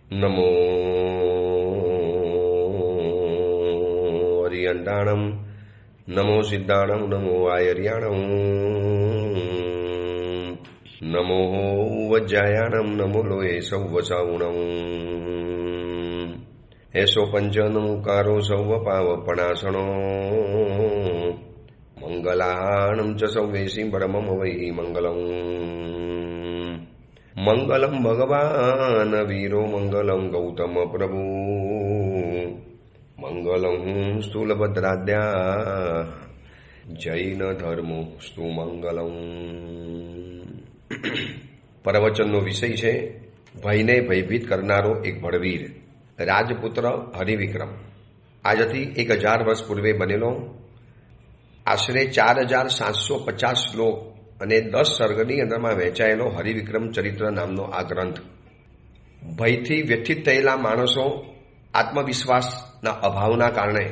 નમો હરિયંડાણમ, નમો સિદ્ધાણમ, નમો આયર્યાણમ, નમો વજ્જાયાણમ, નમો લોહે સૌવસાઉણમ, એસો પંચનમુકારો સૌવ પાવપણાસણો, મંગલાણમ ચ સૌવેસી પરમમ વૈ મંગલમ. મંગલમ ભગવાન વીરો, મંગલમ ગૌતમ પ્રભુ, મંગલમ સ્થૂલભદ્રાદ્યા, જૈન ધર્મો સ્તુ મંગલમ. પ્રવચનનો વિષય છે ભયને ભયભીત કરનારો એક બળવીર, રાજપુત્ર હરિવિક્રમ. આજથી 1000 વર્ષ પૂર્વે બનેલો આશરે 4750 શ્લોક અને 10 સર્ગની અંદરમાં વહેંચાયેલો હરિવિક્રમ ચરિત્ર નામનો આ ગ્રંથ ભયથી વ્યથિત થયેલા માણસો આત્મવિશ્વાસના અભાવના કારણે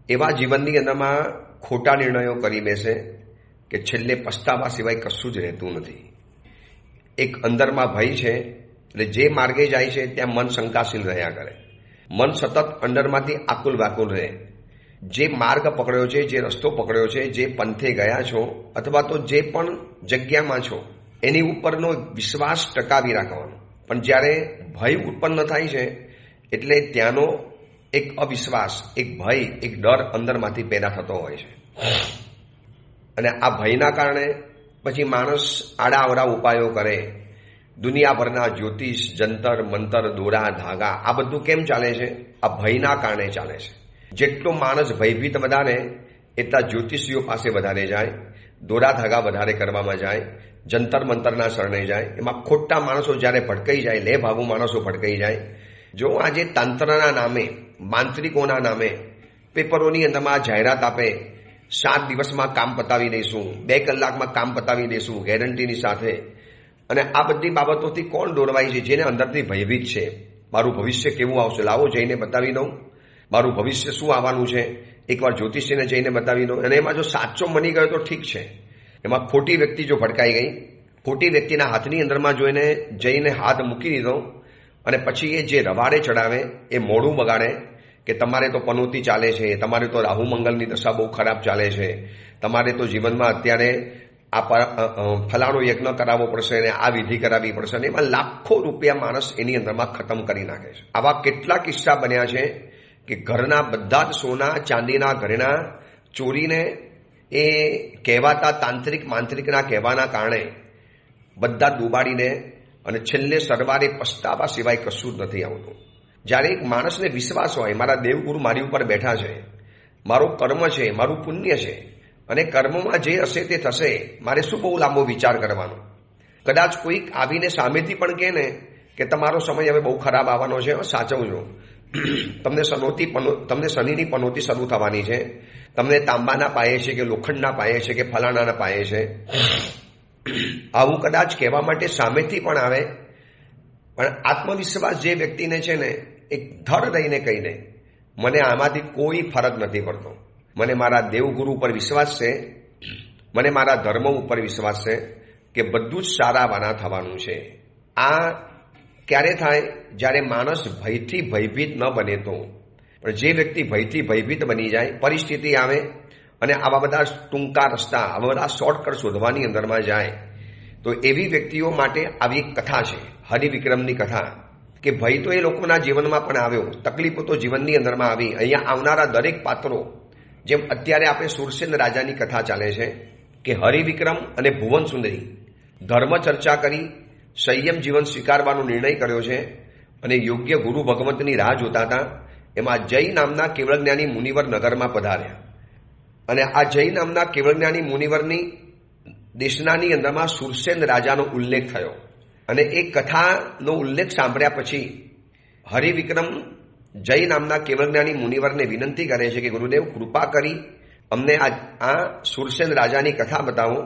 એવા જીવનની અંદરમાં ખોટા નિર્ણયો કરી બેસે કે છેલ્લે પસ્તાવા સિવાય કશું જ રહેતું નથી. એક અંદરમાં ભય છે, એટલે જે માર્ગે જાય છે ત્યાં મન શંકાશીલ રહ્યા કરે. મન સતત અંદરમાંથી આકુલ વ્યાકુલ રહે. જે માર્ગ પકડ્યો છે, જે રસ્તો પકડ્યો છે, જે પંથે ગયા છો અથવા તો જે પણ જગ્યામાં છો એની ઉપરનો વિશ્વાસ ટકાવી રાખવાનો. પણ જ્યારે ભય ઉત્પન્ન થાય છે એટલે ત્યાંનો એક અવિશ્વાસ, એક ભય, એક ડર અંદરમાંથી પેદા થતો હોય છે. અને આ ભયના કારણે પછી માણસ આડાઅવડા ઉપાયો કરે. દુનિયાભરના જ્યોતિષ, જંતર મંતર, દોરા ધાગા, આ બધું કેમ ચાલે છે? આ ભયના કારણે ચાલે છે. જેટલો માણસ ભયભીત વધારે એટલા જ્યોતિષીઓ પાસે વધારે જાય, દોરા ધાગા વધારે કરવામાં જાય, જંતર મંતરના શરણે જાય. એમાં ખોટા માણસો જ્યારે ભટકાઈ જાય, લે ભાગુ માણસો ભટકાઈ જાય. જો આજે તંત્રના નામે, માંત્રિકોના નામે પેપરોની અંદરમાં જાહેરાત આપે, 7 દિવસમાં કામ પતાવી દઈશું, 2 કલાકમાં કામ પતાવી દઈશું ગેરંટીની સાથે. અને આ બધી બાબતોથી કોણ દોરવાય છે? જેને અંદરથી ભયભીત છે. મારું ભવિષ્ય કેવું આવશે? લાવો જઈને બતાવી દઉં. મારું ભવિષ્ય શું આવવાનું છે? એકવાર જ્યોતિષીને જઈને બતાવી દઉં. અને એમાં જો સાચો બની ગયો તો ઠીક છે. એમાં ખોટી વ્યક્તિ જો ભટકાઈ ગઈ, ખોટી વ્યક્તિના હાથની અંદરમાં જોઈને જઈને હાથ મૂકી દીધો અને પછી એ જે રવાડે ચડાવે એ મોડું બગાડે કે તમારે તો પનોતી ચાલે છે, તમારે તો રાહુ મંગલની દશા બહુ ખરાબ ચાલે છે, તમારે તો જીવનમાં અત્યારે આ ફલાણો યજ્ઞ કરાવવો પડશે ને આ વિધિ કરાવવી પડશે ને એમાં લાખો રૂપિયા માણસ એની અંદરમાં ખતમ કરી નાખે છે. આવા કેટલા કિસ્સા બન્યા છે કે ઘરના બધા જ સોના ચાંદીના ઘરેણા ચોરીને એ કહેવાતા તાંત્રિક માંત્રિકના કહેવાના કારણે બધા ડૂબાડીને અને છેલ્લે સરવારે પસ્તાવા સિવાય કશું જ નથી આવતું. જ્યારે એક માણસને વિશ્વાસ હોય, મારા દેવગુરુ મારી ઉપર બેઠા છે, મારો કર્મ છે, મારું પુણ્ય છે અને કર્મમાં જે હશે તે થશે, મારે શું બહુ લાંબો વિચાર કરવાનો? કદાચ કોઈક આવીને સામેથી પણ કહે ને કે તમારો સમય હવે બહુ ખરાબ આવવાનો છે, સાચવજો, તમને શનિની પનોતી શરૂ થવાની છે, તમને તાંબાના પાયે છે કે લોખંડના પાયે છે કે ફલાણાના પાયે છે, આવું કદાચ કહેવા માટે સામેથી પણ આવે. પણ આત્મવિશ્વાસ જે વ્યક્તિને છે ને, એક ધડ રહીને કહી દે મને આમાંથી કોઈ ફરક નથી પડતો, મને મારા દેવગુરુ ઉપર વિશ્વાસ છે, મને મારા ધર્મ ઉપર વિશ્વાસ છે કે બધું જ સારાવાના થવાનું છે. આ ક્યારે થાય? જ્યારે માણસ ભયથી ભયભીત ન બને તો. પણ જે વ્યક્તિ ભયથી ભયભીત બની જાય, પરિસ્થિતિ આવે અને આવા બધા ટૂંકા રસ્તા, આવા બધા શોર્ટકટ શોધવાની અંદરમાં જાય, તો એવી વ્યક્તિઓ માટે આવી એક કથા છે, હરિવિક્રમની કથા. કે ભય તો એ લોકોના જીવનમાં પણ આવ્યો, તકલીફો તો જીવનની અંદરમાં આવી. અહીંયા આવનારા દરેક પાત્રો, જેમ અત્યારે આપણે સુરસેન રાજાની કથા ચાલે છે કે હરિવિક્રમ અને ભુવન સુંદરી ધર્મ ચર્ચા કરી સંયમ જીવન સ્વીકારવાનો નિર્ણય કર્યો છે અને યોગ્ય ગુરુ ભગવંતની રાહ જોતા હતા. એમાં જય નામના કેવળજ્ઞાની મુનિવર નગરમાં પધાર્યા અને આ જય નામના કેવળજ્ઞાની મુનિવરની દેશનાની અંદરમાં સુરસેન રાજાનો ઉલ્લેખ થયો. અને એ કથાનો ઉલ્લેખ સાંભળ્યા પછી હરિવિક્રમ જય નામના કેવળજ્ઞાની મુનિવરને વિનંતી કરે છે કે ગુરુદેવ, કૃપા કરી અમને આ સુરસેન રાજાની કથા બતાવો.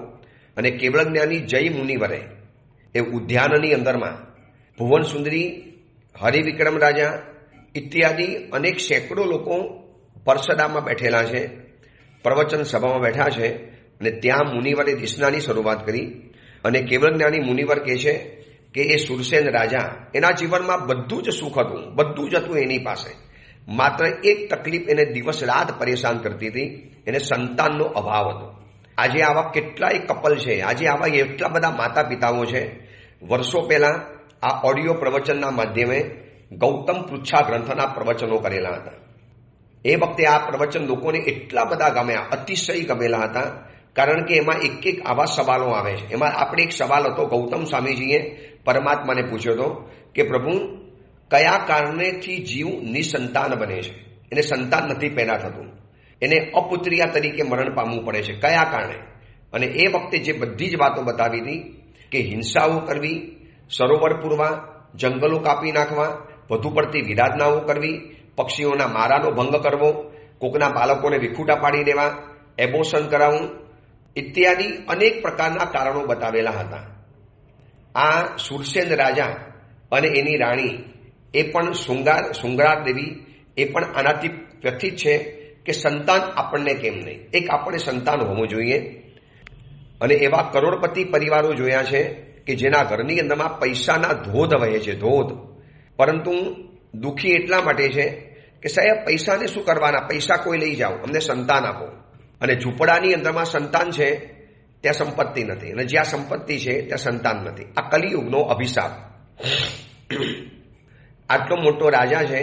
અને કેવળજ્ઞાની જય મુનિવરે એ ઉદ્યાનની અંદરમાં ભુવન સુંદરી, હરિવિક્રમ રાજા ઇત્યાદિ અનેક સેંકડો લોકો પરસદામાં બેઠેલા છે, પ્રવચન સભામાં બેઠા છે. અને ત્યાં મુનિવરે દેશનાની શરૂઆત કરી અને કેવળજ્ઞાની મુનિવર કહે છે કે એ સુરસેન રાજા, એના જીવનમાં બધું જ સુખ હતું, બધું જ હતું એની પાસે. માત્ર એક તકલીફ એને દિવસ રાત પરેશાન કરતી હતી, એને સંતાનનો અભાવ હતો. આજે આવા કેટલાય કપલ છે, આજે આવા એટલા બધા માતા પિતાઓ છે. વર્ષો પહેલા આ ઓડિયો પ્રવચનના માધ્યમે ગૌતમ પૃચ્છા ગ્રંથના પ્રવચનો કરેલા હતા. એ વખતે આ પ્રવચન લોકોને એટલા બધા ગમ્યા, અતિશય ગમેલા હતા, કારણ કે એમાં એક એક આવા સવાલો આવે છે. એમાં આપણે એક સવાલ હતો, ગૌતમ સ્વામીજીએ પરમાત્માને પૂછ્યો હતો કે પ્રભુ, કયા કારણેથી જીવ નિસંતાન બને છે? એને સંતાન નથી પેદા થતું, એને અપુત્રિયા તરીકે મરણ પામવું પડે છે, કયા કારણે? અને એ વખતે જે બધી જ વાતો બતાવી હતી કે હિંસાઓ કરવી, સરોવર પૂરવા, જંગલો કાપી નાખવા, વધુ પડતી વિરાધનાઓ કરવી, પક્ષીઓના મારાનો ભંગ કરવો, કોકના બાળકોને વિખૂટા પાડી દેવા, એબોર્શન કરાવવું ઇત્યાદિ અનેક પ્રકારના કારણો બતાવેલા હતા. આ સુરસેન રાજા અને એની રાણી, એ પણ શૃંગાર દેવી, એ પણ આનાથી વ્યથિત છે કે સંતાન આપણને કેમ નહીં, એક આપણે સંતાન હોવું જોઈએ. અને એવા કરોડપતિ પરિવારો જોયા છે કે જેના ઘરની અંદરમાં પૈસાના ધોધ વહે છે, ધોધ. પરંતુ દુઃખી એટલા માટે છે કે સાહેબ પૈસાને શું કરવાના, પૈસા કોઈ લઈ જાઓ, અમને સંતાન આપો. અને ઝૂંપડાની અંદરમાં સંતાન છે ત્યાં સંપત્તિ નથી, અને જ્યાં સંપત્તિ છે ત્યાં સંતાન નથી. આ કલિયુગનો અભિશાપ. આટલો મોટો રાજા છે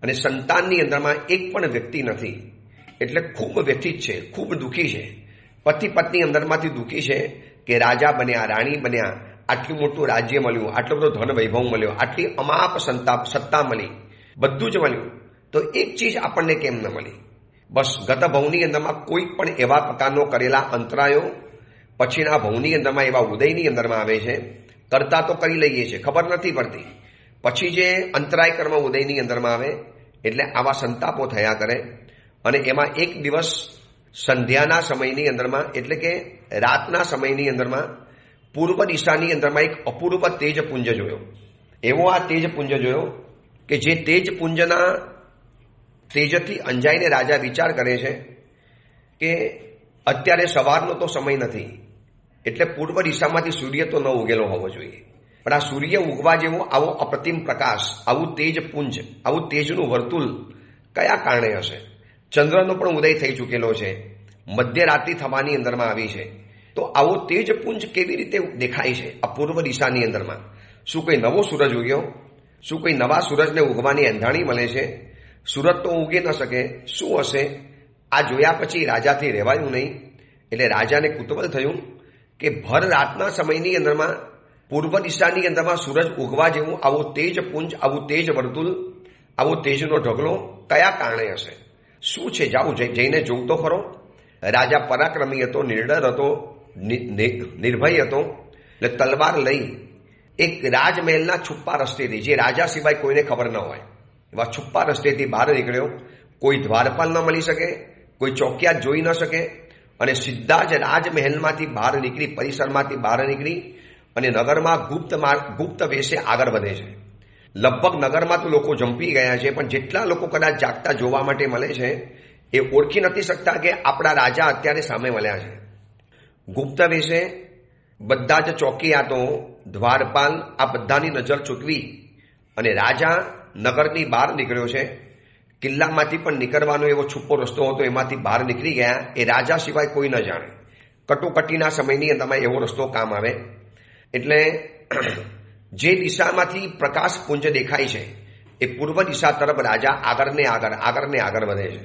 અને સંતાનની અંદરમાં એક પણ વ્યક્તિ નથી, એટલે ખૂબ વ્યથિત છે, ખૂબ દુઃખી છે. પતિ પત્ની અંદરમાંથી દુઃખી છે કે રાજા બન્યા, રાણી બન્યા, આટલું મોટું રાજ્ય મળ્યું, આટલો બધો ધન વૈભવ મળ્યો, આટલી અમાપ સત્તા મળી, બધું જ મળ્યું, તો એક ચીજ આપણને કેમ ન મળી? બસ ગત ભવની અંદરમાં કોઈ પણ એવા પ્રકારનો કરેલા અંતરાયો પછીના ભવની અંદરમાં એવા ઉદયની અંદરમાં આવે છે. કરતા તો કરી લઈએ છીએ, ખબર નથી પડતી, પછી જે અંતરાય કર્મ ઉદયની અંદરમાં આવે એટલે આવા સંતાપો થયા કરે. અને એમાં એક દિવસ સંધ્યાના સમયની અંદરમાં, એટલે કે રાતના સમયની અંદરમાં પૂર્વ દિશાની અંદરમાં એક અપૂર્વ તેજપુંજ જોયો. એવો આ તેજપુંજ જોયો કે જે તેજપુંજના તેજથી અંજાઈને રાજા વિચાર કરે છે કે અત્યારે સવારનો તો સમય નથી, એટલે પૂર્વ દિશામાંથી સૂર્ય તો ન ઉગેલો હોવો જોઈએ, પણ આ સૂર્ય ઉગવા જેવો આવો અપ્રતિમ પ્રકાશ, આવું તેજપુંજ, આવું તેજનું વર્તુળ કયા કારણે હશે? ચંદ્રનો પણ ઉદય થઈ ચૂકેલો છે, મધ્યરાત્રિ થવાની અંદરમાં આવી છે, તો આવો તેજપુંજ કેવી રીતે દેખાય છે આ પૂર્વ દિશાની અંદરમાં? શું કોઈ નવો સૂરજ ઉગ્યો? શું કોઈ નવા સૂરજને ઉગવાની એંધાણી મળે છે? સૂરજ તો ઉગી ન શકે, શું હશે? આ જોયા પછી રાજાથી રહેવાયું નહીં. એટલે રાજાને કુતૂહલ થયું કે ભર રાતના સમયની અંદરમાં પૂર્વ દિશાની અંદરમાં સૂરજ ઉગવા જેવું આવો તેજપુંજ, આવું તેજ વર્તુળ, આવો તેજનો ઢગલો કયા કારણે હશે? શું છે? જાઉં જઈને જોઉં તો ખરો. રાજા પરાક્રમી હતો, નિર્ડર હતો, નિર્ભય હતો. એટલે તલવાર લઈ એક રાજમહેલના છુપ્પા રસ્તેથી, જે રાજા સિવાય કોઈને ખબર ન હોય એવા છુપ્પા રસ્તેથી બહાર નીકળ્યો. કોઈ દ્વારપાલ ન મળી શકે, કોઈ ચોકિયાત જોઈ ન શકે, અને સીધા જ રાજમહેલમાંથી બહાર નીકળી, પરિસરમાંથી બહાર નીકળી અને નગરમાં ગુપ્ત વેશે આગળ વધે છે. લગભગ નગરમાં તો લોકો જંપી ગયા છે, પણ જેટલા લોકો કદાચ જાગતા જોવા માટે મળે છે એ ઓળખી નથી શકતા કે આપણા રાજા અત્યારે સામે મળ્યા છે. ગુપ્ત વેશે બધા જ ચોકીયાતો, દ્વારપાલ, આ બધાની નજર ચૂકવી અને રાજા નગરની બહાર નીકળ્યો છે. કિલ્લામાંથી પણ નીકળવાનો એવો છુપ્પો રસ્તો હતો, એમાંથી બહાર નીકળી ગયા. એ રાજા સિવાય કોઈ ન જાણે. કટોકટીના સમયની અંદરમાં એવો રસ્તો કામ આવે. એટલે જે દિશામાંથી પ્રકાશ પુંજ દેખાય છે એ પૂર્વ દિશા તરફ રાજા આગળને આગળ વધે છે.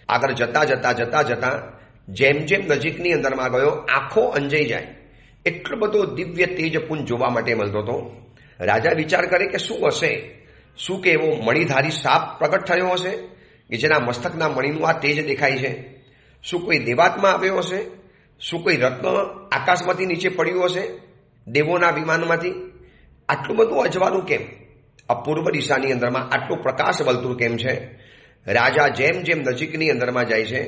આગળ જતા જેમ જેમ નજીકની અંદરમાં ગયો, આંખો અંજાઈ જાય એટલો બધો દિવ્ય તેજપુંજ જોવા માટે મળતો હતો. રાજા વિચાર કરે કે શું હશે? શું કે એવો મણિધારી સાપ પ્રગટ થયો હશે કે જેના મસ્તકના મણિનું આ તેજ દેખાય છે? શું કોઈ દેવાત્મા આવ્યો હશે? શું કોઈ રત્ન આકાશમાંથી નીચે પડ્યું હશે, દેવોના વિમાનમાંથી? આટલું બધું અજવાળું કેમ? આ પૂર્વ દિશાની અંદરમાં આટલું પ્રકાશ વળતું કેમ છે? રાજા જેમ જેમ નજીકની અંદરમાં જાય છે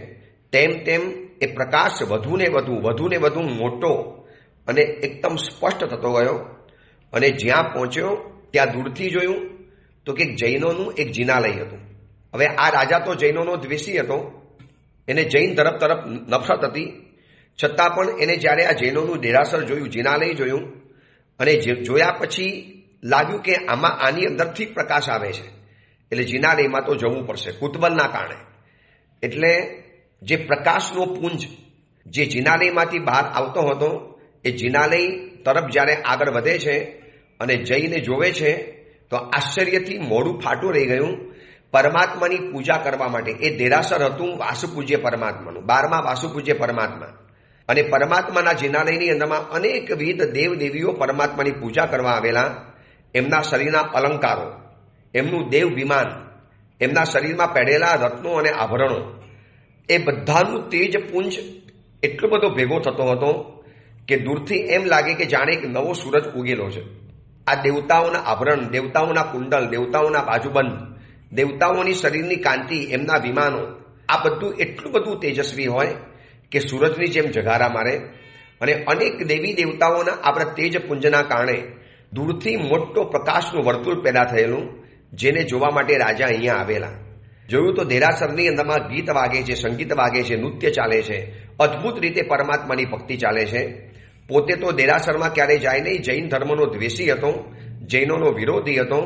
તેમ તેમ એ પ્રકાશ વધુ ને વધુ મોટો અને એકદમ સ્પષ્ટ થતો ગયો. અને જ્યાં પહોંચ્યો ત્યાં દૂરથી જોયું તો કે જૈનોનું એક જિનાલય હતું. હવે આ રાજા તો જૈનોનો દ્વેષી હતો, એને જૈન તરફ નફરત હતી, છતાં પણ એને જ્યારે આ જૈનોનું દેરાસર જોયું, જિનાલય જોયું, અને જોયા પછી લાગ્યું કે આની અંદરથી પ્રકાશ આવે છે, એટલે જિનાલયમાં તો જવું પડશે કુતૂહલના કારણે. એટલે જે પ્રકાશનો પુંજ જે જિનાલયમાંથી બહાર આવતો હતો એ જિનાલય તરફ જ્યારે આગળ વધે છે અને જઈને જોવે છે તો આશ્ચર્યથી મોઢું ફાટું રહી ગયું. પરમાત્માની પૂજા કરવા માટે એ દેરાસર હતું વાસુપૂજ્ય પરમાત્માનું, 12મા વાસુપૂજ્ય પરમાત્મા. અને પરમાત્માના જિનાલયની અંદરમાં અનેકવિધ દેવદેવીઓ પરમાત્માની પૂજા કરવા આવેલા. એમના શરીરના અલંકારો, એમનું દેવ વિમાન, એમના શરીરમાં પહેરેલા રત્નો અને આભરણો, એ બધાનું તેજપુંજ એટલો બધો ભેગો થતો હતો કે દૂરથી એમ લાગે કે જાણે એક નવો સૂરજ ઉગેલો છે. આ દેવતાઓના આભરણ, દેવતાઓના કુંડલ, દેવતાઓના બાજુબંધ, દેવતાઓની શરીરની કાંતિ, એમના વિમાનો, આ બધું એટલું બધું તેજસ્વી હોય કે સૂરજની જેમ જગારા મારે. અને અનેક દેવી દેવતાઓના આપણા તેજપુંજના કારણે દૂરથી મોટો પ્રકાશનું વર્તુળ પેદા થયેલું, જેને જોવા માટે રાજા અહીંયા આવેલા. જોયું તો દેરાસરની અંદરમાં ગીત વાગે છે, સંગીત વાગે છે, નૃત્ય ચાલે છે, અદ્ભુત રીતે પરમાત્માની ભક્તિ ચાલે છે. પોતે તો દેરાસરમાં ક્યારેય જાય નહીં, જૈન ધર્મનો દ્વેષી હતો, જૈનોનો વિરોધી હતો.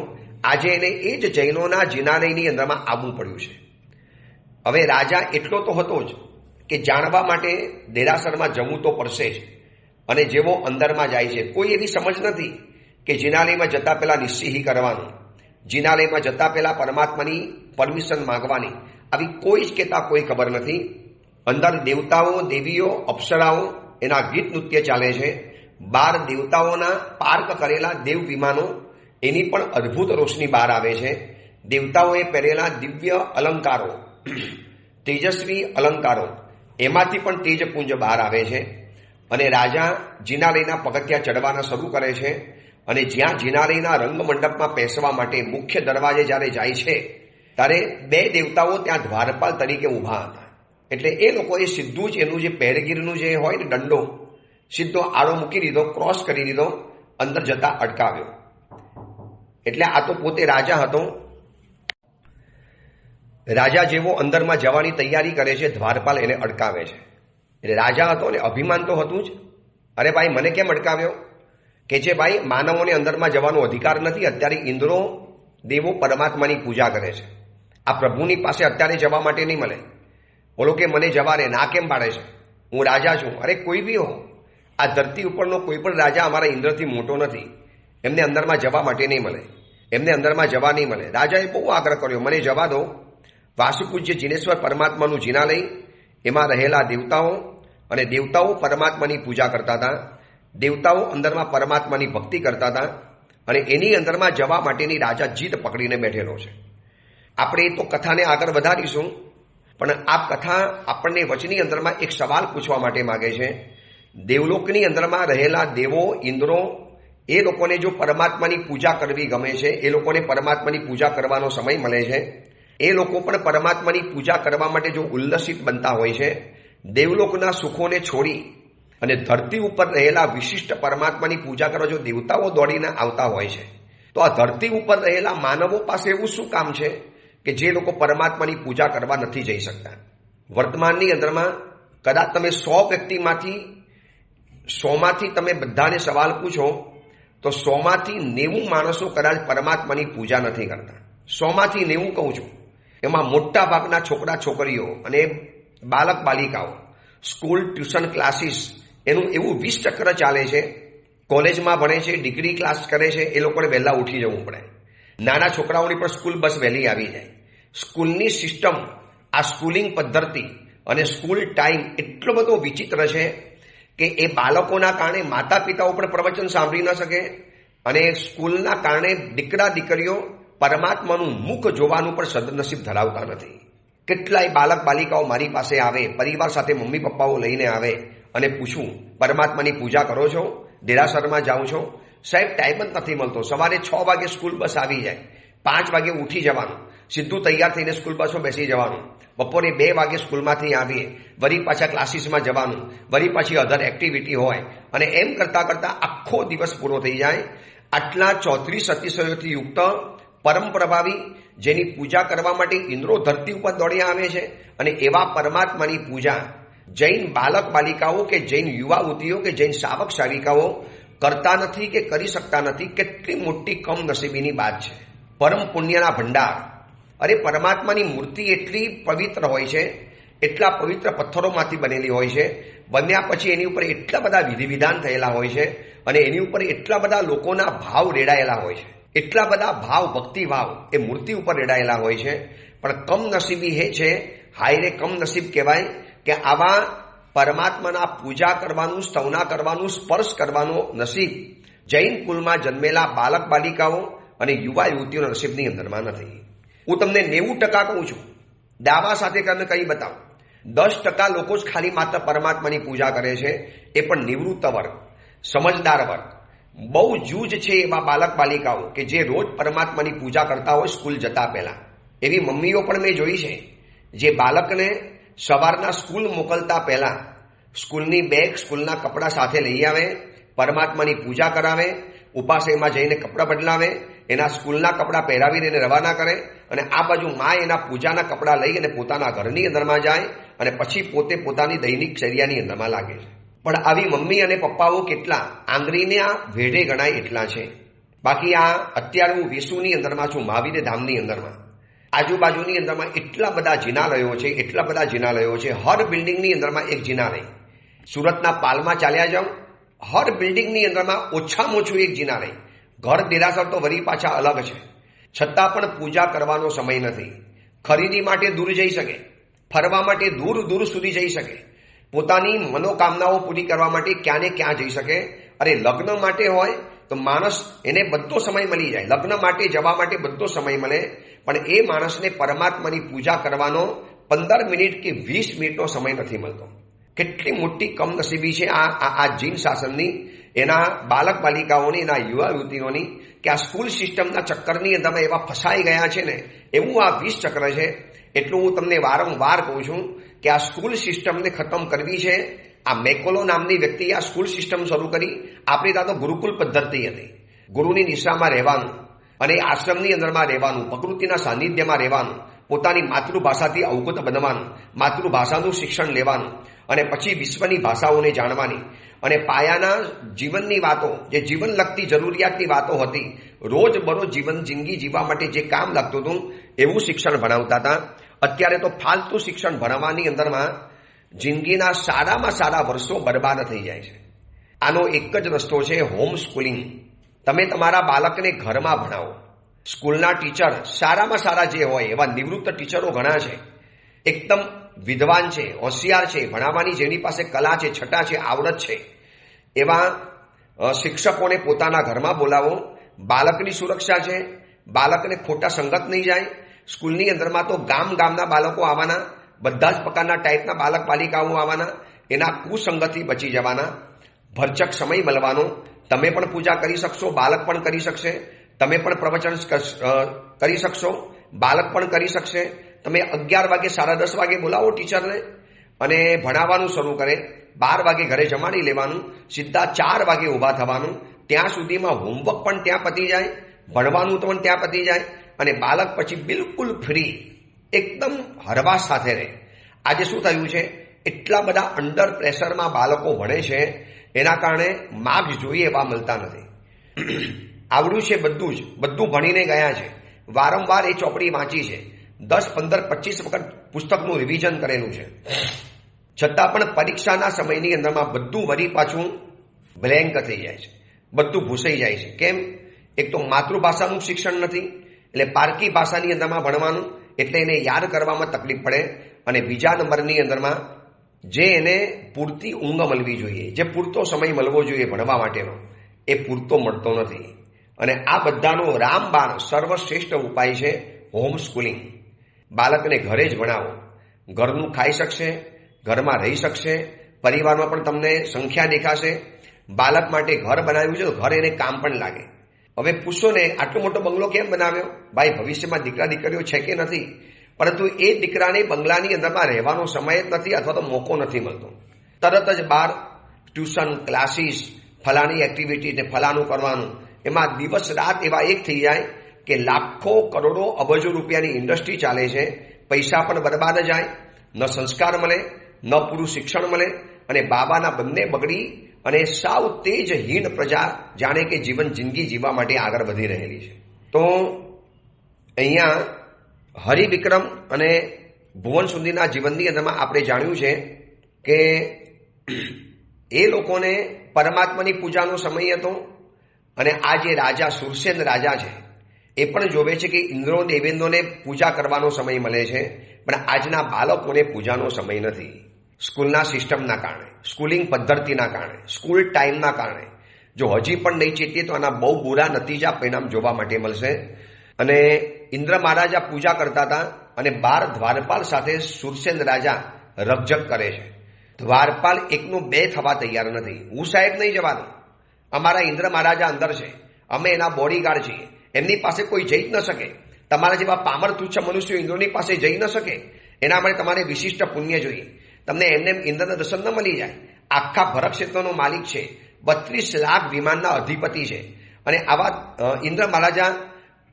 આજે એને એ જ જૈનોના જિનાલયની અંદરમાં આવવું પડ્યું છે. હવે રાજા એટલો તો હતો જ કે જાણવા માટે દેરાસરમાં જવું તો પડશે જ. અને જેવો અંદરમાં જાય છે, કોઈ એવી સમજ નથી કે જિનાલયમાં જતા પહેલા નિશ્ચિહી કરવાનું, જિનાલયમાં જતા પહેલા પરમાત્માની પરમિશન માંગવાની, આવી કોઈ જ કહેતા કોઈ ખબર નથી. અંદર દેવતાઓ, દેવીઓ, અપ્સરાઓ, એના ગીત નૃત્ય ચાલે છે. 12 દેવતાઓના પાર્ક કરેલા દેવ વિમાનો, એની પણ અદ્ભુત રોશની બહાર આવે છે. દેવતાઓએ પહેરેલા દિવ્ય અલંકારો, તેજસ્વી અલંકારો, એમાંથી પણ તેજપુંજ બહાર આવે છે. અને રાજા જિનાલયના પગથિયા ચડવાના શરૂ કરે છે. અને જ્યાં જિનાલયના રંગમંડપમાં બેસવા માટે મુખ્ય દરવાજે જ્યારે જાય છે ત્યારે 2 દેવતાઓ ત્યાં દ્વારપાલ તરીકે ઊભા હતા. એટલે એ લોકોએ સીધું જ એનું જે પહેરગીરનું જે હોય ને દંડો સીધો આડો મૂકી દીધો, ક્રોસ કરી દીધો, અંદર જતા અટકાવ્યો. એટલે આ તો પોતે રાજા હતો. રાજા જેવો અંદરમાં જવાની તૈયારી કરે છે, દ્વારપાલ એને અટકાવે છે. એટલે રાજા હતો ને અભિમાન તો હતું જ. અરે ભાઈ, મને કેમ અટકાવ્યો? કે છે ભાઈ, માનવોને અંદરમાં જવાનો અધિકાર નથી. અત્યારે ઇન્દ્રો દેવો પરમાત્માની પૂજા કરે છે. આ પ્રભુની પાસે અત્યારે જવા માટે નહીં મળે. બોલો કે મને જવા દે, ના કેમ પાડે છે? હું રાજા છું. અરે કોઈ બી હો, આ ધરતી ઉપરનો કોઈ પણ રાજા અમારા ઇન્દ્રથી મોટો નથી. એમને અંદરમાં જવા માટે નહીં મળે, એમને અંદરમાં જવા નહીં મળે. રાજાએ બહુ આગ્રહ કર્યો, મને જવા દો. વાસુપૂજ્ય જિનેશ્વર પરમાત્માનું જિનાલય, એમાં રહેલા દેવતાઓ, અને દેવતાઓ પરમાત્માની પૂજા કરતા હતા. દેવતાઓ અંદરમાં પરમાત્માની ભક્તિ કરતા હતા. અને એની અંદરમાં જવા માટેની રાજા જીદ પકડીને બેઠેલો છે. આપણે તો કથાને આગળ વધારીશું, પણ આ કથા આપણને વચની અંદરમાં એક સવાલ પૂછવા માટે માગે છે. દેવલોકની અંદરમાં રહેલા દેવો, ઇન્દ્રો, એ લોકોને જો પરમાત્માની પૂજા કરવી ગમે છે, એ લોકોને પરમાત્માની પૂજા કરવાનો સમય મળે છે, એ લોકો પણ પરમાત્માની પૂજા કરવા માટે જો ઉલ્લસિત બનતા હોય છે, દેવલોકના સુખોને છોડી અને ધરતી ઉપર રહેલા વિશિષ્ટ પરમાત્માની પૂજા કરવા જો દેવતાઓ દોડીને આવતા હોય છે, તો આ ધરતી ઉપર રહેલા માનવો પાસે એવું શું કામ છે કે જે લોકો પરમાત્માની પૂજા કરવા નથી જઈ શકતા? વર્તમાનની અંદરમાં કદાચ તમે 100 વ્યક્તિમાંથી 100માંથી તમે બધાને સવાલ પૂછો તો 100માંથી 90 માણસો કદાચ પરમાત્માની પૂજા નથી કરતા. 100માંથી 90 કહું છું. એમાં મોટા ભાગના છોકરા છોકરીઓ અને બાલક બાલિકાઓ સ્કૂલ, ટ્યુશન, ક્લાસીસ, એનું એવું 20 ચક્ર ચાલે છે. કોલેજમાં ભણે છે, ડિગ્રી ક્લાસ કરે છે, એ લોકોને વહેલા ઉઠી જવું પડે. નાના છોકરાઓની પણ સ્કૂલ બસ વહેલી આવી જાય. સ્કૂલની સિસ્ટમ, આ સ્કૂલિંગ પદ્ધતિ અને સ્કૂલ ટાઈમ એટલો બધો વિચિત્ર છે કે એ બાળકોના કારણે માતા પિતાઓ પણ પ્રવચન સાંભળી ન શકે, અને સ્કૂલના કારણે દીકરા દીકરીઓ પરમાત્માનું મુખ જોવાનું પણ સદનસીબ ધરાવતા નથી. કેટલાય બાલક બાલિકાઓ મારી પાસે આવે, પરિવાર સાથે મમ્મી પપ્પાઓ લઈને આવે અને પૂછું, પરમાત્માની પૂજા કરો છો? દેરાસરમાં જાઉં છો? સાહેબ ટાઈમ જ નથી મળતો. સવારે 6 વાગે સ્કૂલ બસ આવી જાય, 5 વાગે ઉઠી જવાનું, સીધું તૈયાર થઈને સ્કૂલ બસમાં બેસી જવાનું, બપોરે 2 વાગે સ્કૂલમાંથી આવીએ, વળી પાછા ક્લાસીસમાં જવાનું, વળી પાછી અધર એક્ટિવિટી હોય, અને એમ કરતાં કરતાં આખો દિવસ પૂરો થઈ જાય. આટલા 34 અતિશયોથી યુક્ત પરમ પ્રભાવી જેની પૂજા કરવા માટે ઇન્દ્રો ધરતી ઉપર દોડી આવે છે, અને એવા પરમાત્માની પૂજા જૈન બાલક બાલિકાઓ કે જૈન યુવાવતીઓ કે જૈન શાવક શાવિકાઓ કરતા નથી કે કરી શકતા નથી, કેટલી મોટી કમનસીબીની વાત છે. પરમ પુણ્યના ભંડાર. અરે પરમાત્માની મૂર્તિ એટલી પવિત્ર હોય છે, એટલા પવિત્ર પથ્થરોમાંથી બનેલી હોય છે, બન્યા પછી એની ઉપર એટલા બધા વિધિ વિધાન થયેલા હોય છે અને એની ઉપર એટલા બધા લોકોના ભાવ રેડાયેલા હોય છે, એટલા બધા ભાવ, ભક્તિ ભાવ એ મૂર્તિ ઉપર રેડાયેલા હોય છે. પણ કમનસીબી એ છે, હાયરે કમનસીબ કહેવાય કે આવા પરમાત્માના પૂજા કરવાનું, સ્તવના કરવાનું, સ્પર્શ કરવાનો નસીબ જૈન કુલમાં જન્મેલા બાલક બાલિકાઓ અને યુવા યુવતીઓના નસીબની અંદરમાં નથી. હું તમને 90% કહું છું, દાવા સાથે તમે કહી બતાવો. 10% લોકો જ ખાલી માત્ર પરમાત્માની પૂજા કરે છે, એ પણ નિવૃત્ત વર્ગ, સમજદાર વર્ગ. બહુ જૂજ છે એવા બાલક બાલિકાઓ કે જે રોજ પરમાત્માની પૂજા કરતા હોય સ્કૂલ જતા પહેલા. એવી મમ્મીઓ પણ મેં જોઈ છે જે બાળકને સવારના સ્કૂલ મોકલતા પહેલા સ્કૂલની બેગ, સ્કૂલના કપડાં સાથે લઈ આવે, પરમાત્માની પૂજા કરાવે, ઉપાશ્રયમાં જઈને કપડાં બદલાવે, એના સ્કૂલના કપડાં પહેરાવીને એને રવાના કરે અને આ બાજુ મા એના પૂજાના કપડાં લઈ અને પોતાના ઘરની અંદરમાં જાય અને પછી પોતે પોતાની દૈનિક ચર્યાની અંદરમાં લાગે છે. પણ આવી મમ્મી અને પપ્પાઓ કેટલા આંગળીના વેઢે ગણાય એટલા છે. બાકી આ અત્યારે હું વિશુની અંદરમાં છું, મહાવીર ધામની અંદરમાં. આજુબાજુની અંદરમાં એટલા બધા જિનાલયો છે, એટલા બધા જિનાલયો છે. હર બિલ્ડિંગની અંદરમાં એક જિનાલય. સુરતના પાલમાં ચાલ્યા જાઓ, હર બિલ્ડિંગની અંદરમાં ઓછામાં ઓછું એક જિનાલય. ઘર દેરાસર તો વળી પાછા અલગ છે, છતાં પણ પૂજા કરવાનો સમય નથી. ખરીદી માટે દૂર જઈ શકે, ફરવા માટે દૂર દૂર સુધી જઈ શકે, પોતાની મનોકામનાઓ પૂરી કરવા માટે ક્યાં ને ક્યાં જઈ શકે. અરે લગ્ન માટે હોય તો માણસ એને બધો સમય મળી જાય, લગ્ન માટે જવા માટે બધો સમય મળે, પણ એ માણસને પરમાત્માની પૂજા કરવાનો 15 મિનિટ કે 20 મિનિટનો સમય નથી મળતો. કેટલી મોટી કમનસીબી છે આ જીન શાસનની, એના બાલક બાલિકાઓની, એના યુવા યુવતીઓની, કે આ સ્કૂલ સિસ્ટમના ચક્કરની અંદરમાં એવા ફસાઈ ગયા છે ને, એવું આ 20 ચક્ર છે. એટલું હું તમને વારંવાર કહું છું કે આ સ્કૂલ સિસ્ટમને ખતમ કરવી છે. આ મેકોલો નામની વ્યક્તિએ આ સ્કૂલ સિસ્ટમ શરૂ કરી. આપણી ત્યાં તો ગુરુકુલ પદ્ધતિ હતી, ગુરુની નિશામાં રહેવાનું અને આશ્રમની અંદરમાં રહેવાનું, પ્રકૃતિના સાનિધ્યમાં રહેવાનું, પોતાની માતૃભાષાથી અવગત બનવાનું, માતૃભાષાનું શિક્ષણ લેવાનું અને પછી વિશ્વની ભાષાઓને જાણવાની અને પાયાના જીવનની વાતો, જે જીવન લગતી જરૂરિયાતની વાતો હતી, રોજ બરોજ જિંદગી જીવવા માટે જે કામ લાગતું હતું એવું શિક્ષણ ભણાવતા હતા. અત્યારે તો ફાલતુ શિક્ષણ ભણાવવાની અંદરમાં જિંદગીના સારામાં સારા વર્ષો બરબાદ થઈ જાય છે. આનો એક જ રસ્તો છે, હોમ સ્કૂલિંગ. તમે તમારા બાળકને ઘરમાં ભણાવો. સ્કૂલના ટીચર સારામાં સારા જે હોય એવા નિવૃત્ત ટીચરો ઘણા છે, એકદમ વિદ્વાન છે, હોશિયાર છે, ભણાવવાની જેની પાસે કલા છે, છટા છે, આવડત છે, એવા શિક્ષકોને પોતાના ઘરમાં બોલાવો. બાળકની સુરક્ષા છે, બાળકને ખોટા સંગત નહીં જાય. સ્કૂલની અંદરમાં તો ગામના બાળકો આવવાના, બધા જ પ્રકારના ટાઈપના બાલક બાલિકાઓ આવવાના, એના કુસંગતથી બચી જવાના. ભરચક સમય મળવાનો. તમે પણ પૂજા કરી શકશો, બાળક પણ કરી શકશે. તમે પણ પ્રવચન કરી શકશો, બાળક પણ કરી શકશે. તમે 11 વાગે, 10:30 વાગે બોલાવો ટીચરને અને ભણાવવાનું શરૂ કરે. 12 વાગે ઘરે જમાડી લેવાનું, સીધા 4 વાગે ઊભા થવાનું. ત્યાં સુધીમાં હોમવર્ક પણ ત્યાં પતી જાય, ભણવાનું પણ ત્યાં પતી જાય અને બાળક પછી બિલકુલ ફ્રી, એકદમ હરવાશ સાથે રહે. આજે શું થયું છે, એટલા બધા અંડર પ્રેશરમાં બાળકો ભણે છે, એના કારણે માર્ક્સ જોઈએ એવા મળતા નથી. આવડ્યું છે બધું ભણીને ગયા છે, વારંવાર એ ચોપડી વાંચી છે, 10, 15, 25 વખત પુસ્તકનું રિવિઝન કરેલું છે, છતાં પણ પરીક્ષાના સમયની અંદરમાં બધું વળી પાછું બ્લેન્ક થઈ જાય છે, બધું ભૂસાઈ જાય છે. કેમ? એક તો માતૃભાષાનું શિક્ષણ નથી, એટલે પારકી ભાષાની અંદરમાં ભણવાનું, એટલે એને યાદ કરવામાં તકલીફ પડે. અને બીજા નંબરની અંદરમાં જે એને પૂરતી ઊંઘ મળવી જોઈએ, જે પૂરતો સમય મળવો જોઈએ ભણવા માટેનો, એ પૂરતો મળતો નથી. અને આ બધાનો રામબાણ સર્વશ્રેષ્ઠ ઉપાય છે હોમ સ્કૂલિંગ. બાળકને ઘરે જ ભણાવો, ઘરનું ખાઈ શકશે, ઘરમાં રહી શકશે, પરિવારમાં પણ તમને સંખ્યા દેખાશે. બાળક માટે ઘર બનાવ્યું છે તો ઘર એને કામ પણ લાગે. હવે પૂછો ને, આટલો મોટો બંગલો કેમ બનાવ્યો? ભાઈ, ભવિષ્યમાં દીકરા દીકરીઓ છે કે નથી, પરંતુ એ દીકરાને બંગલાની અંદરમાં રહેવાનો સમય જ નથી અથવા તો મોકો નથી મળતો. તરત જ બહાર ટ્યુશન, ક્લાસીસ, ફલાની એક્ટિવિટી ને ફલાનું કરવાનું, એમાં દિવસ રાત એવા એક થઈ જાય કે લાખો કરોડો અબજો રૂપિયાની ઇન્ડસ્ટ્રી ચાલે છે. પૈસા પણ બરબાદ જાય, ન સંસ્કાર મળે, ન પૂરું શિક્ષણ મળે અને બાબાના બંને બગડી અને સાવ તેજહીન પ્રજા જાણે કે જિંદગી જીવવા માટે આગળ વધી રહેલી છે. તો અહીંયા હરિવિક્રમ અને ભુવન સુધીના જીવનની અંદરમાં આપણે જાણ્યું છે કે એ લોકોને પરમાત્માની પૂજાનો સમય હતો અને આ જે રાજા સુરસેન રાજા છે એ પણ જોવે છે કે ઇન્દ્રો દેવેન્દ્રોને પૂજા કરવાનો સમય મળે છે, પણ આજના બાળકોને પૂજાનો સમય નથી. સ્કૂલના સિસ્ટમના કારણે, સ્કૂલિંગ પદ્ધતિના કારણે, સ્કૂલ ટાઈમના કારણે જો હજી પણ નહીં ચેતીએ તો આના બહુ બુરા નતીજા પરિણામ જોવા માટે મળશે. અને ઇન્દ્ર મહારાજા પૂજા કરતા હતા અને 12 દ્વારપાલ સાથે સુરસેન રાજા રકઝક કરે છે. દ્વારપાલ એકનું બે થવા તૈયાર નથી. હું સાહેબ નહીં જવાનું, અમારા ઇન્દ્ર મહારાજા અંદર છે, અમે એના બોડીગાર્ડ છીએ, એમની પાસે કોઈ જઈ જ ન શકે. તમારા જેવા પામર તુચ્છ મનુષ્યો ઇન્દ્રોની પાસે જઈ ન શકે. એના માટે તમારે વિશિષ્ટ પુણ્ય જોઈએ. તમને એમને ઇન્દ્રના દર્શન ન મળી જાય. આખા ભરત ક્ષેત્રનો માલિક છે, 32 લાખ વિમાનના અધિપતિ છે, અને આવા ઇન્દ્ર મહારાજા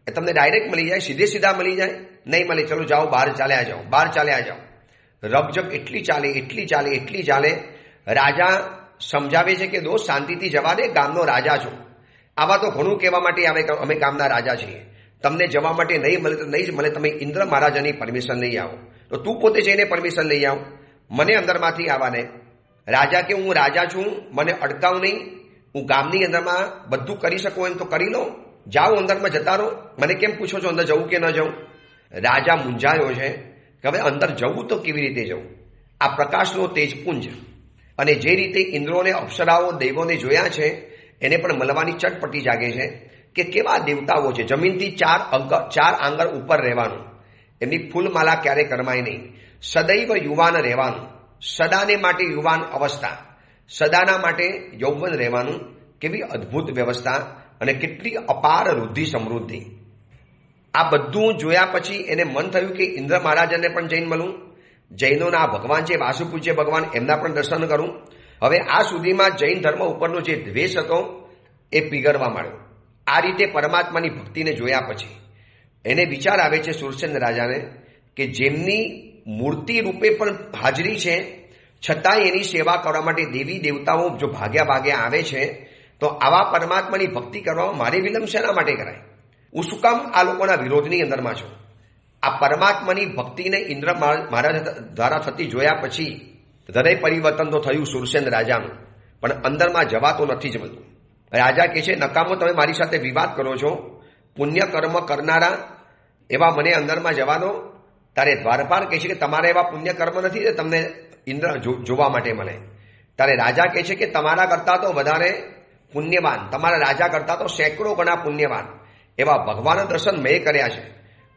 તમને ડાયરેક્ટ મળી જાય, સીધા મળી જાય? નહીં મળે. ચલો જાઓ, બહાર ચાલ્યા જાઓ. રકઝક એટલી ચાલે. રાજા સમજાવે છે કે દોસ્ત શાંતિથી જવા દે, ગામનો રાજા છું. આવા તો ઘણું કહેવા માટે આવે કે અમે ગામના રાજા છીએ, તમને જવા માટે નહીં મળે તો નહીં જ મળે, તમે ઇન્દ્ર મહારાજાની પરમિશન લઈ આવો. તો તું પોતે જઈને પરમિશન લઈ આવ, મને અંદરમાંથી આવવા દે. રાજા કે હું રાજા છું, મને અટકાવ નહીં, હું ગામની અંદરમાં બધું કરી શકું એમ તો કરી લો, જાઓ અંદરમાં જતા રહો, મને કેમ પૂછો છો અંદર જવું કે ન જવું? રાજા મૂંઝાયો છે કે હવે અંદર જવું તો કેવી રીતે જવું? આ પ્રકાશનો તેજપુંજ અને જે રીતે ઇન્દ્રોને, અપ્સરાઓ, દેવોને જોયા છે એને પણ મળવાની ચટપટી જાગે છે કે કેવા દેવતાઓ છે. જમીનથી 4 આંગળ ઉપર રહેવાનું, એમની ફૂલમાલા ક્યારે કરમાય નહીં, સદૈવ યુવાન રહેવાનું, સદાને માટે યુવાન અવસ્થા, સદાના માટે યૌવન રહેવાનું. કેવી અદ્ભુત વ્યવસ્થા અને કેટલી અપાર રુદ્ધિ સમૃદ્ધિ. આ બધું જોયા પછી એને મન થયું કે ઇન્દ્ર મહારાજાને પણ જૈન મળું, જૈનોના ભગવાન છે વાસુપૂજ્ય ભગવાન, એમના પણ દર્શન કરું. હવે આ સુધીમાં જૈન ધર્મ ઉપરનો જે દ્વેષ હતો એ પીગળવા માંડ્યો. આ રીતે પરમાત્માની ભક્તિને જોયા પછી એને વિચાર આવે છે સુરસેન રાજાને કે જેમની મૂર્તિ રૂપે પણ હાજરી છે છતાં એની સેવા કરવા માટે દેવી દેવતાઓ જો ભાગ્યા આવે છે, તો આવા પરમાત્માની ભક્તિ કરવામાં મારે વિલંબ શેના માટે કરાય? હું શું કામ આ લોકોના વિરોધની અંદરમાં છું? આ પરમાત્માની ભક્તિને ઇન્દ્ર મહારાજ દ્વારા થતી જોયા પછી હૃદય પરિવર્તન તો થયું સુરસેન રાજાનું, પણ અંદરમાં જવા તો નથી જ મળતું. રાજા કહે છે નકામો તમે મારી સાથે વિવાદ કરો છો, પુણ્ય કર્મ કરનારા એવા મને અંદરમાં જવા દો. તારે દ્વારપાલ કહે છે કે તમારા એવા પુણ્ય કર્મ નથી જે તમને ઇન્દ્ર જોવા માટે મળે. તારે રાજા કહે છે કે તમારા કરતા તો વધારે પુણ્યવાન, તમારા રાજા કરતા તો સેંકડો ગણા પુણ્યવાન એવા ભગવાન દર્શન મેં કર્યા છે.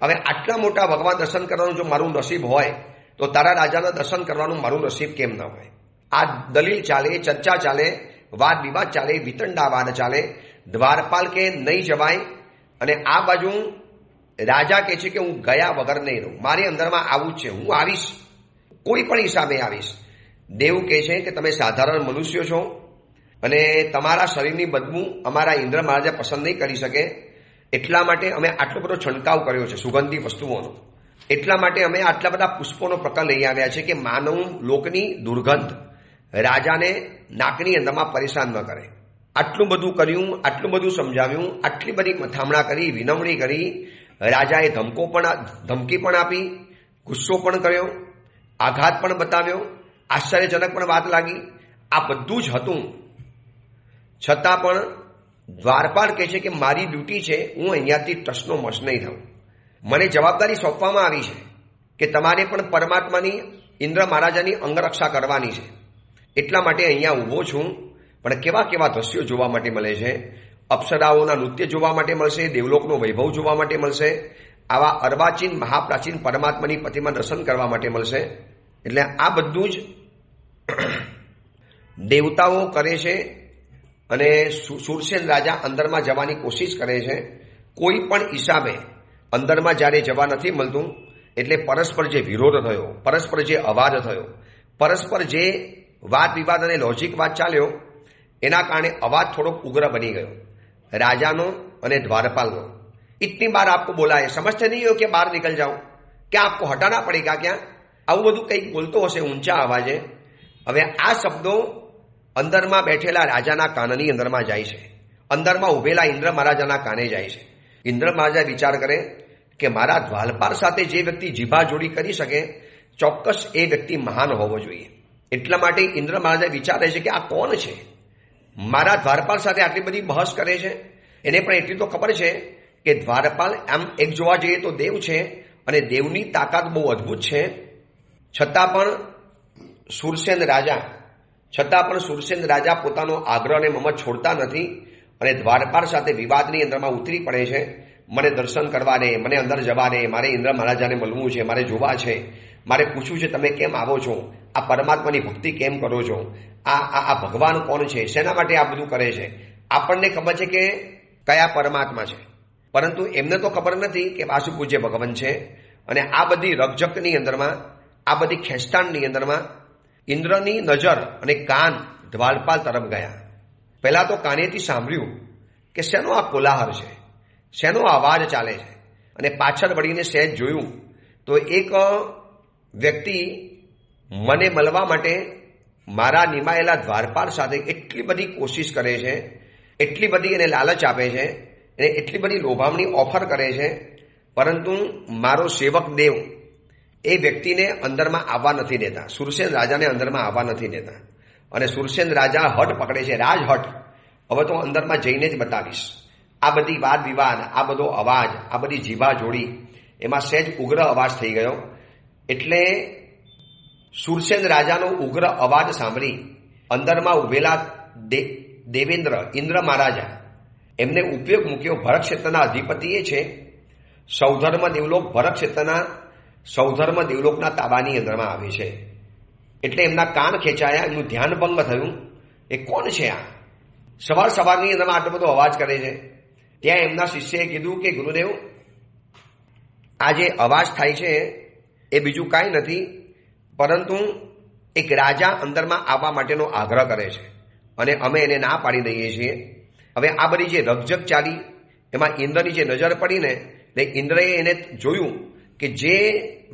હવે આટલા મોટા ભગવાન દર્શન કરવાનું જો મારું નસીબ હોય તો તારા રાજાના દર્શન કરવાનું મારું નસીબ કેમ ન હોય? આ દલીલ ચાલે, ચર્ચા ચાલે, વાદ વિવાદ ચાલે, વિતંડાવાદ ચાલે. દ્વારપાલ કે નહીં જવાય અને આ બાજુ રાજા કહે છે કે હું ગયા વગર નહીં રહું, મારી અંદરમાં આવું જ છે, હું આવીશ, કોઈ પણ હિસાબે આવીશ. દેવ કહે છે કે તમે સાધારણ મનુષ્યો છો અને તમારા શરીરની બદબુ અમારા ઇન્દ્ર મહારાજા પસંદ નહીં કરી શકે, એટલા માટે અમે આટલો બધો છંટકાવ કર્યો છે સુગંધી વસ્તુઓનો, એટલા માટે અમે આટલા બધા પુષ્પોનો પ્રકાર લઈ આવ્યા છે કે માનવ લોકની દુર્ગંધ રાજાને નાકની અંદરમાં પરેશાન ન કરે. આટલું બધું કર્યું, આટલું બધું સમજાવ્યું, આટલી બધી મથામણા કરી, વિનવણી કરી. રાજાએ ધમકી પણ આપી, ગુસ્સો પણ કર્યો, આઘાત પણ બતાવ્યો, આશ્ચર્યજનક પણ વાત લાગી. આ બધું જ હતું છતાં પણ દ્વારપાલ કહે છે કે મારી ડ્યુટી છે, હું અહીંયાથી ટસનો મસ નહીં થઉં. મને જવાબદારી સોંપવામાં આવી છે કે તમારે પણ પરમાત્માની ઇન્દ્ર મહારાજાની અંગરક્ષા કરવાની છે, એટલા માટે અહીંયા ઊભો છું. પણ કેવા કેવા દ્રશ્યો જોવા માટે મળે છે? અપ્સરાઓના નૃત્ય જોવા માટે મળશે, દેવલોકનો વૈભવ જોવા માટે મળશે, આવા અર્વાચીન મહાપ્રાચીન પરમાત્માની પ્રતિમા દર્શન કરવા માટે મળશે. એટલે આ બધું જ દેવતાઓ કરે છે અને સુરસેન રાજા અંદરમાં જવાની કોશિશ કરે છે. કોઈ પણ હિસાબે અંદરમાં જ્યારે જવા નથી મળતું એટલે પરસ્પર જે વિરોધ થયો, પરસ્પર જે અવાજ થયો, પરસ્પર જે વાદ વિવાદ અને લોજિક વાત ચાલ્યો, એના કારણે અવાજ થોડોક ઉગ્ર બની ગયો राजा नो અને द्वारपाल नो। इतनी बार आपको बोला है, समझते नहीं हो कि बाहर निकल जाओ, क्या आपको हटाना पड़ेगा क्या? આવું બધું કંઈક બોલતો હશે ઊંચા અવાજે। હવે આ શબ્દો અંદરમાં બેઠેલા રાજાના કાનની અંદરમાં જાય છે, અંદરમાં ઉભેલા ઇન્દ્ર મહારાજાના કાને જાય છે. ઇન્દ્ર મહારાજા વિચાર કરે કે મારા દ્વારપાલ સાથે જે વ્યક્તિ જીભા જોડી કરી શકે, ચોક્કસ એ વ્યક્તિ મહાન હોવો જોઈએ. એટલા માટે ઇન્દ્ર મહારાજા વિચારે છે કે આ કોણ છે, મારા દ્વારપાલ સાથે આટલી બધી બહસ કરે છે. એને પણ એટલી તો ખબર છે કે દ્વારપાલ આમ એક જોવા જઈએ તો દેવ છે અને દેવની તાકાત બહુ અદ્ભુત છે. છતાં પણ સુરસેન રાજા પોતાનો આગ્રહ અને મમત છોડતા નથી અને દ્વારપાલ સાથે વિવાદની અંદરમાં ઉતરી પડે છે. મને દર્શન કરવા દે, મને અંદર જવા દે, મારે ઇન્દ્ર મહારાજાને મળવું છે, મારે જોવા છે, મારે પૂછવું છે તમે કેમ આવો છો, આ પરમાત્માની ભક્તિ કેમ કરો છો, આ ભગવાન કોણ છે, શેના માટે આ બધું કરે છે. આપણને ખબર છે કે કયા પરમાત્મા છે, પરંતુ એમને તો ખબર નથી કે વાસુપૂજ્ય ભગવાન છે. અને આ બધી રકઝકની અંદરમાં, આ બધી ખેંચતાણની અંદરમાં ઇન્દ્રની નજર અને કાન દ્વારપાલ તરફ ગયા. પહેલા તો કાનેથી સાંભળ્યું કે શેનો આ કોલાહલ છે, શેનો અવાજ ચાલે છે, અને પાછળ વળીને સહેજ જોયું તો એક વ્યક્તિ મને મળવા માટે મારા નિમાયેલા દ્વારપાલ સાથે એટલી બધી કોશિશ કરે છે, એટલી બધી એને લાલચ આપે છે, એને એટલી બધી લોભામણી ઓફર કરે છે, પરંતુ મારો સેવક દેવ એ વ્યક્તિને અંદરમાં આવવા નથી દેતા, સુરસેન રાજાને અંદરમાં આવવા નથી દેતા. અને સુરસેન રાજા હઠ પકડે છે, રાજ હઠ. હવે તો અંદરમાં જઈને જ બતાવીશ. આ બધી વાદ વિવાદ, આ બધો અવાજ, આ બધી જીભા જોડી, એમાં સહેજ ઉગ્ર અવાજ થઈ ગયો. એટલે સુરસેન રાજાનો ઉગ્ર અવાજ સાંભળી અંદરમાં ઉભેલા દેવેન્દ્ર ઇન્દ્ર મહારાજા એમને ઉપયોગ મૂક્યો. ભરત ક્ષેત્રના અધિપતિ એ છે, સૌધર્મ દેવલોક ભરત ક્ષેત્રના સૌધર્મ દેવલોકના તાબાની અંદરમાં આવે છે. એટલે એમના કાન ખેંચાયા, એમનું ધ્યાન ભંગ થયું. એ કોણ છે આ? સવારની અંદરમાં આટલો બધો અવાજ કરે છે. ત્યાં એમના શિષ્યએ કીધું કે ગુરુદેવ, આ જે અવાજ થાય છે એ બીજું કાંઈ નથી, પરંતુ એક રાજા અંદરમાં આવવા માટેનો આગ્રહ કરે છે અને અમે એને ના પાડી દઈએ છીએ. હવે આ બધી જે રકઝક ચાલી એમાં ઇન્દ્રની જે નજર પડીને તે ઇન્દ્રએ એને જોયું કે જે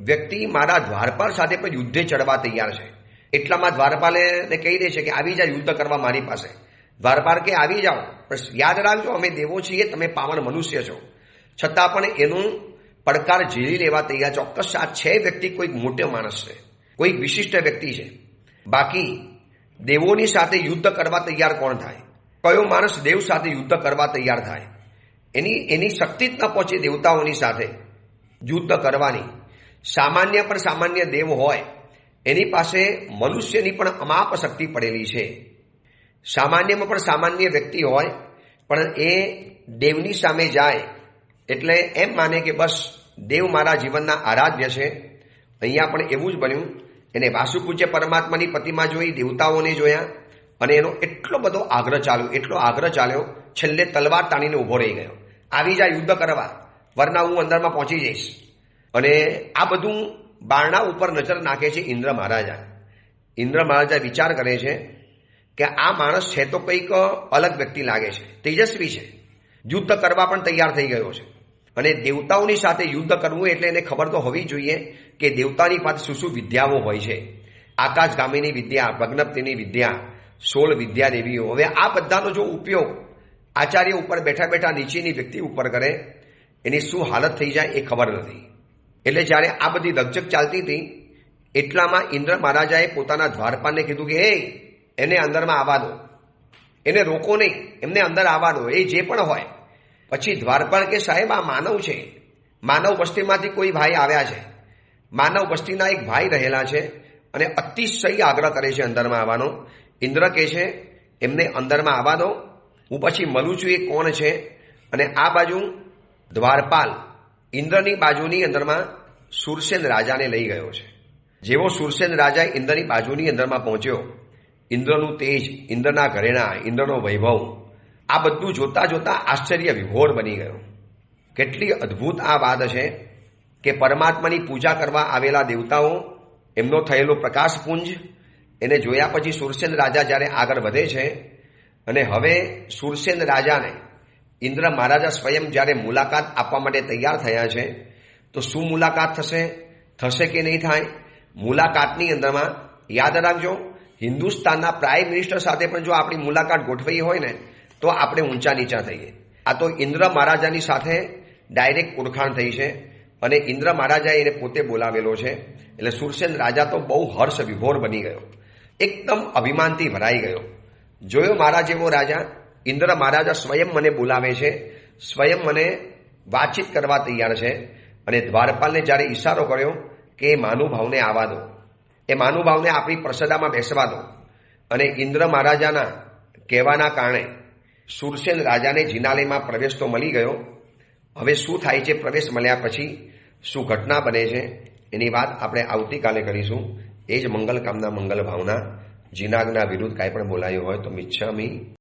વ્યક્તિ મારા દ્વારપાલ સાથે પણ યુદ્ધે ચડવા તૈયાર છે. એટલામાં દ્વારપાલે કહી દે છે કે આવી જા યુદ્ધ કરવા મારી પાસે. દ્વારપાલ કે આવી જાઓ, પણ યાદ રાખજો અમે દેવો છીએ, તમે પાવન મનુષ્ય છો. છતાં પણ એનું પડકાર ઝીલી લેવા તૈયાર. ચોક્કસ આ છે વ્યક્તિ કોઈક મોટો માણસ છે, કોઈક વિશિષ્ટ વ્યક્તિ છે. બાકી દેવોની સાથે યુદ્ધ કરવા તૈયાર કોણ થાય? કયો માણસ દેવ સાથે યુદ્ધ કરવા તૈયાર થાય? એની શક્તિ જ ન પહોંચે દેવતાઓની સાથે યુદ્ધ કરવાની. સામાન્ય દેવ હોય એની પાસે મનુષ્યની પણ અમાપ શક્તિ પડેલી છે. સામાન્યમાં પણ સામાન્ય વ્યક્તિ હોય, પણ એ દેવની સામે જાય એટલે એમ માને કે બસ દેવ મારા જીવનના આરાધ્ય છે. અહીંયા પણ એવું જ બન્યું. એને વાસુપૂજ્ય પરમાત્માની પ્રતિમા જોઈ, દેવતાઓને જોયા, અને એનો એટલો બધો આગ્રહ ચાલ્યો, છેલ્લે તલવાર તાણીને ઊભો રહી ગયો. આવી જા યુદ્ધ કરવા, વરના હું અંદરમાં પહોંચી જઈશ. અને આ બધું બારણા ઉપર નજર નાખે છે ઇન્દ્ર મહારાજા. ઇન્દ્ર મહારાજા વિચાર કરે છે કે આ માણસ છે તો કંઈક અલગ વ્યક્તિ લાગે છે, તેજસ્વી છે, યુદ્ધ કરવા પણ તૈયાર થઈ ગયો છે. અને દેવતાઓની સાથે યુદ્ધ કરવું એટલે એને ખબર તો હોવી જોઈએ કે દેવતાની પાસે શું શું વિદ્યાઓ હોય છે. આકાશગામીની વિદ્યા, પ્રજ્ઞપ્તિની વિદ્યા, 16 વિદ્યા દેવીઓ. હવે આ બધાનો જો ઉપયોગ આચાર્ય ઉપર બેઠા બેઠા નીચેની વ્યક્તિ ઉપર કરે, એની શું હાલત થઈ જાય એ ખબર નથી. એટલે જ્યારે આ બધી રકઝક ચાલતી હતી એટલામાં ઇન્દ્ર મહારાજાએ પોતાના દ્વારપાલને કીધું કે એને અંદરમાં આવવા દો, એને રોકો નહીં, એમને અંદર આવવા દો, એ જે પણ હોય. પછી દ્વારપાલ કે સાહેબ આ માનવ છે, માનવ વસ્તીમાંથી કોઈ ભાઈ આવ્યા છે, માનવ વસ્તીના એક ભાઈ રહેલા છે અને અતિશય આગ્રહ કરે છે અંદરમાં આવવાનો. ઇન્દ્ર કહે છે એમને અંદરમાં આવવા દો, હું પછી મળું છું એ કોણ છે. અને આ બાજુ દ્વારપાલ ઇન્દ્રની બાજુની અંદરમાં સુરસેન રાજાને લઈ ગયો છે. જેવો સુરસેન રાજા ઇન્દ્રની બાજુની અંદરમાં પહોંચ્યો, ઇન્દ્રનું તેજ, ઇન્દ્રના ઘરેણા, ઇન્દ્રનો વૈભવ, આ બધું જોતા જોતા આશ્ચર્ય વિભોર બની ગયો. કેટલી અદ્ભુત આ વાત છે કે પરમાત્માની પૂજા કરવા આવેલા દેવતાઓ, એમનો થયેલો પ્રકાશપુંજ, એને જોયા પછી સુરસેન રાજા જ્યારે આગળ વધે છે અને હવે સુરસેન રાજાને ઇન્દ્ર મહારાજા સ્વયં જ્યારે મુલાકાત આપવા માટે તૈયાર થયા છે, તો શું મુલાકાત થશે કે નહીં થાય? મુલાકાતની અંદરમાં યાદ રાખજો હિન્દુસ્તાનના પ્રાઇમ મિનિસ્ટર સાથે પણ જો આપણી મુલાકાત ગોઠવી હોય ને તો આપણે ઊંચા નીચા થઈએ. આ તો ઇન્દ્ર મહારાજાની સાથે ડાયરેક્ટ ઓળખાણ થઈ છે અને ઇન્દ્ર મહારાજાએ એને પોતે બોલાવેલો છે. એટલે સુરસેન રાજા તો બહુ હર્ષ વિભોર બની ગયો, એકદમ અભિમાનથી ભરાઈ ગયો. જોયો મારા જેવો રાજા, ઇન્દ્ર મહારાજા સ્વયં મને બોલાવે છે, સ્વયં મને વાતચીત કરવા તૈયાર છે. અને દ્વારપાલને જ્યારે ઈશારો કર્યો કે એ મહાનુભાવને આવવા દો, એ મહાનુભાવને આપણી પ્રસદામાં બેસવા દો, અને ઇન્દ્ર મહારાજાના કહેવાના કારણે સુરસેન રાજાને જિનાલયમાં પ્રવેશ તો મળી ગયો. હવે શું થાય છે પ્રવેશ મળ્યા પછી, શું ઘટના બને છે એની વાત આપણે આવતીકાલે કરીશું. એ જ મંગલ કામના મંગલ ભાવના. જીનાગના વિરુદ્ધ કાંઈ પણ બોલાયું હોય તો મિચ્છામી